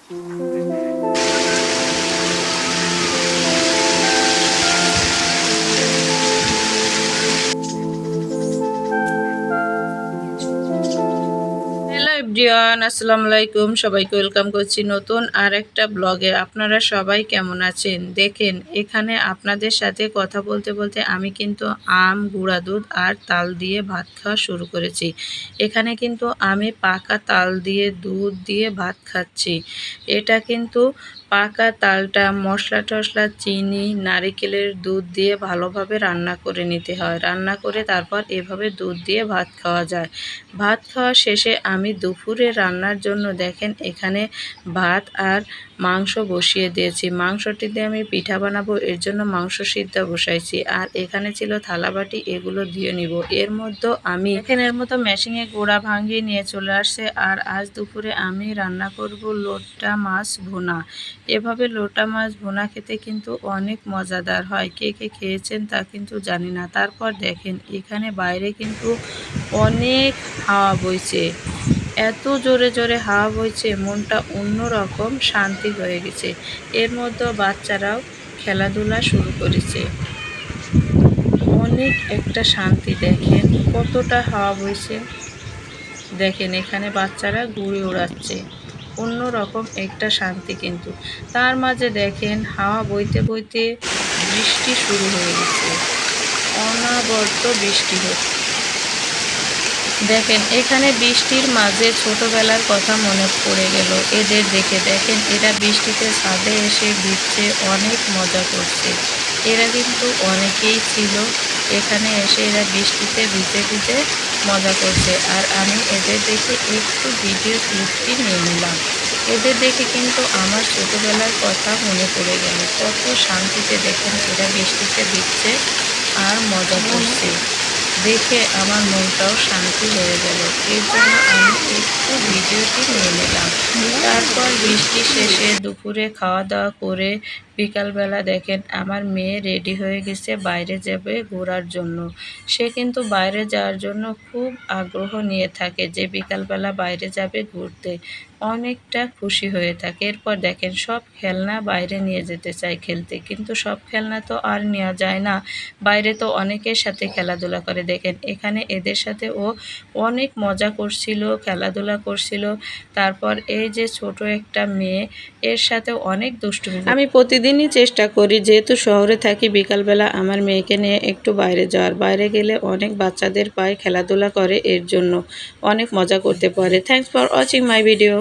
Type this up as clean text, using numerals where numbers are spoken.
Hello everyone, আসসালামু আলাইকুম। সবাইকে ওয়েলকাম করছি নতুন আর একটা ব্লগে। আপনারা সবাই কেমন আছেন? দেখেন, এখানে আপনাদের সাথে কথা বলতে বলতে আমি কিন্তু আম, গুঁড়া দুধ আর তাল দিয়ে ভাত খাওয়া শুরু করেছি। এখানে কিন্তু আমি পাকা তাল দিয়ে দুধ দিয়ে ভাত খাচ্ছি। এটা কিন্তু পাকা তালটা মশলা টশলা, চিনি, নারিকেলের দুধ দিয়ে ভালোভাবে রান্না করে নিতে হয়। রান্না করে তারপর এভাবে দুধ দিয়ে ভাত খাওয়া যায়। ভাত খাওয়া শেষে আমি দুপুরে রান্নার জন্য দেখেন এখানে ভাত আর মাংস বসিয়ে দিয়েছি। মাংসটি দিয়ে আমি পিঠা বানাবো, এর জন্য মাংস সিদ্ধ বসাইছি। আর এখানে ছিল থালাবাটি, এগুলো দিয়ে নিব। এর মধ্যে আমি এখানের মতো মেশিনে গুঁড়া ভাঙিয়ে নিয়ে চলে আসছে। আর আজ দুপুরে আমি রান্না করব লোটা মাছ ভুনা। এভাবে লোটা মাছ ভুনা খেতে কিন্তু অনেক মজাদার হয়। কে কে খেয়েছেন তা কিন্তু জানি না। তারপর দেখেন এখানে বাইরে কিন্তু অনেক হাওয়া বইছে। এত জোরে জোরে হাওয়া বইছে, মনটা অন্যরকম শান্তি হয়ে গেছে। এর মধ্যে বাচ্চারাও খেলাধুলা শুরু করেছে। অনেক একটা শান্তি, দেখেন কতটা হাওয়া বইছে। দেখেন এখানে বাচ্চারা ঘুড়ি ওড়াচ্ছে, অন্যরকম একটা শান্তি। কিন্তু তার মাঝে দেখেন হাওয়া বইতে বইতে বৃষ্টি শুরু হয়ে গেছে, অনবরত বৃষ্টি হচ্ছে। দেখেন এখানে বৃষ্টির মাঝে ছোটবেলার কথা মনে পড়ে গেল এদের দেখে। দেখেন এরা বৃষ্টিতে ছাদে এসে ভিজছে, অনেক মজা করছে। এরা কিন্তু অনেকেই ছিল এখানে এসে, এরা বৃষ্টিতে ভিজে ভিজে মজা করছে। আর আমি এদের দেখে একটু ভিডিও ক্লিপটি নিয়ে নিলাম। এদের দেখে কিন্তু আমার ছোটবেলার কথা মনে পড়ে গেল। কত শান্তিতে দেখেন এরা বৃষ্টিতে ভিজছে আর মজা করছে। দেখে আমার মনটাও শান্তি হয়ে গেল। এর জন্য আমি একটু ভিডিওটি নিয়ে নিলাম। তারপর বৃষ্টি শেষে দুপুরে খাওয়া দাওয়া করে বিকালবেলা দেখেন আমার মেয়ে রেডি হয়ে গেছে, বাইরে যাবে ঘোরার জন্য। সে কিন্তু বাইরে যাওয়ার জন্য খুব আগ্রহ নিয়ে থাকে যে বিকালবেলা বাইরে যাবে ঘুরতে, অনেকটা খুশি হয়ে থাকে। এরপর দেখেন সব খেলনা বাইরে নিয়ে যেতে চায় খেলতে, কিন্তু সব খেলনা তো আর নেওয়া যায় না। বাইরে তো অনেকের সাথে খেলাধুলা করে। দেখেন এখানে এদের সাথে ও অনেক মজা করছিল, খেলাধুলা করছিল। তারপর এই যে ছোট একটা মেয়ে, এর সাথে অনেক দুষ্টুমি। আমি প্রতিদিনই চেষ্টা করি, যেহেতু শহরে থাকি, বিকালবেলা আমার মেয়েকে নিয়ে একটু বাইরে যাওয়ার। বাইরে গেলে অনেক বাচ্চাদের পায়, খেলাধুলা করে, এর জন্য অনেক মজা করতে পারে। Thanks for watching my video.